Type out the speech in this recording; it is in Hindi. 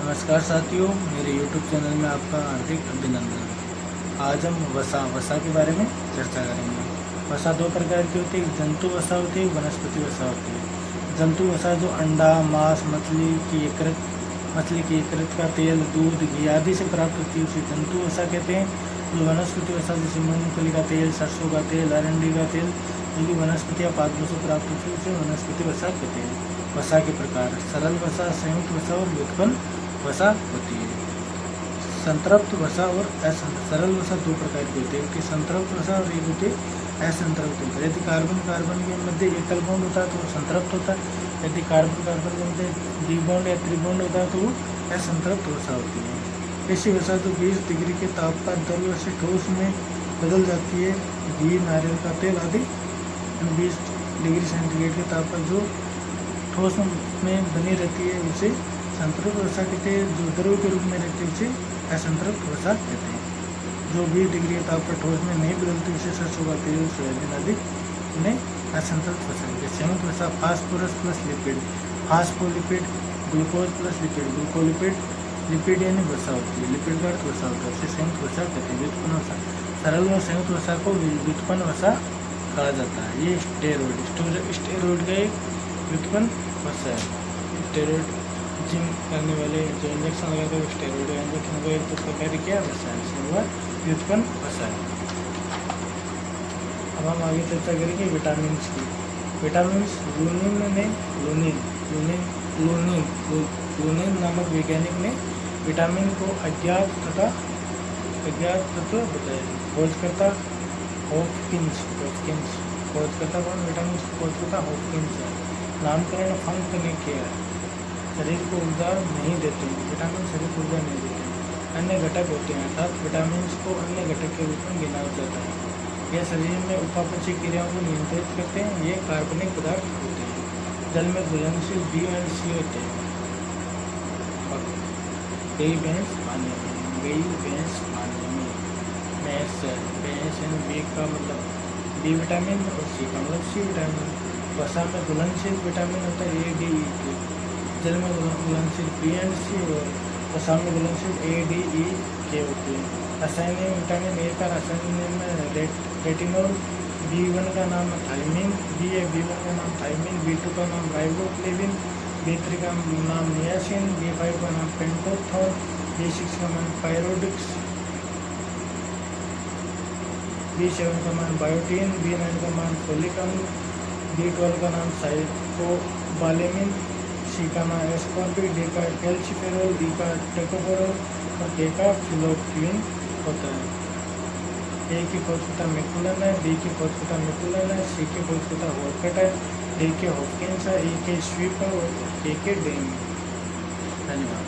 नमस्कार साथियों, मेरे YouTube चैनल में आपका हार्दिक अभिनंदन। आज हम वसा के बारे में चर्चा करेंगे। वसा दो प्रकार की होती है, जंतु वसा होती है, वनस्पति वसा होती है। जंतु वसा जो अंडा, मांस, मछली की यकृत का तेल, दूध, घी आदि से प्राप्त होती है उसे जंतु वसा कहते हैं। जो वनस्पति वसा जैसे मूंगफली का तेल, सरसों का तेल, अरंडी का तेल जो कि वनस्पति या पादपों से प्राप्त होती है उसे वनस्पति वसा कहते हैं। वसा के प्रकार सरल वसा, संयुक्त वसा और व्युत्पन्न वसा होती है। संतृप्त वसा और सरल वसा दो प्रकार की होती है, एक संतृप्त वसा और एक होती है असंतृप्त वसा। यदि कार्बन के मध्य एकल बॉन्ड होता है तो वो संतृप्त होता है, यदि कार्बन के मध्य द्विबॉन्ड या त्रिबॉन्ड होता है तो वो असंतृप्त वसा होती है। ऐसी वसा तो 20 डिग्री के तापमान द्रव्य से ठोस में बदल जाती है। घी, नारियल का तेल आदि 20 डिग्री सेंटीग्रेड के तापमान जो ठोस में बनी रहती है उसे संतृप्त वसा कहते हैं। जो द्रव के रूप में रहती है उसे असंतृप्त वसा कहते हैं। जो 20 डिग्री के ताप पर ठोस में नहीं बदलती उसे सरसों का तेल, सोयाबीन आदि उन्हें असंतृप्त वसा कहते हैं। संयुक्त वसा phosphorus plus lipid, phospholipid, glucose plus lipid, glucolipid, lipid यानी वसा होती है, लिपिड का अर्थ वसा होता है, उसे संयुक्त वसा कहते हैं। व्युत्पन्न वसा सरल और संयुक्त वसा को व्युत्पन्न वसा कहा जाता है। ये स्टेरॉइड का एक व्युत्पन्न वसा है। स्टेरॉइड जिम करने वाले जो इंजेक्शन लगाते हैं स्टेरॉइड इंजेक्शन को एक तो प्रकार क्या वसा है, इसमें वह व्युत्पन्न वसा है। अब हम आगे चर्चा करेंगे विटामिन की। विटामिन लूनिन नामक वैज्ञानिक ने विटामिन को अज्ञात तत्व बताया। खोजकर्ता हॉपकिंस खोजकर्ता कौन? विटामिन खोजकर्ता हॉपकिंस है। नामकरण फंक ने किया है। शरीर को ऊर्जा नहीं देते, विटामिन शरीर को ऊर्जा नहीं देते, अन्य घटक होते हैं, अर्थात विटामिन को अन्य घटक के रूप में गिना जाता है। यह शरीर में उपापचय क्रियाओं को नियंत्रित करते हैं। ये कार्बनिक पदार्थ होते हैं। जल में घुलनशील बी एंड सी होते हैं। गई भैंस पानी में, भैंस बी का मतलब बी विटामिन और सी का मतलब सी विटामिन। वसा में घुलनशील विटामिन होता है ए, डी, ई के। जल में घुलनशील बी एंड सी और वसा में घुलनशील ए, डी, ई के होती है। रासायनिक विटामिन ए का रासायनिक में रेटिनॉल, B1 का नाम थायमिन, B1 का नाम थायमिन, B2 का नाम राइबोफ्लेविन, B3 का नाम नियासिन, B5 का नाम पेंटोथॉन, B6 का नाम पायरोडिक्स, B7 का नाम बायोटीन, B9 का नाम फोलिक अम्ल, B12 का नाम साइकोबालेमिन, C का नाम एस्कॉर्बिक, D का कैल्शिफेरॉल, D का टेकोफेरॉल और K का फिलोक्विन होता है। A की खोजकर्ता मैकुलन है, B की खोजकर्ता मैकुलन है, C की खोजकर्ता वॉलकट है, D के हॉपकिंस है, E के स्वीपर और K के डेम। धन्यवाद।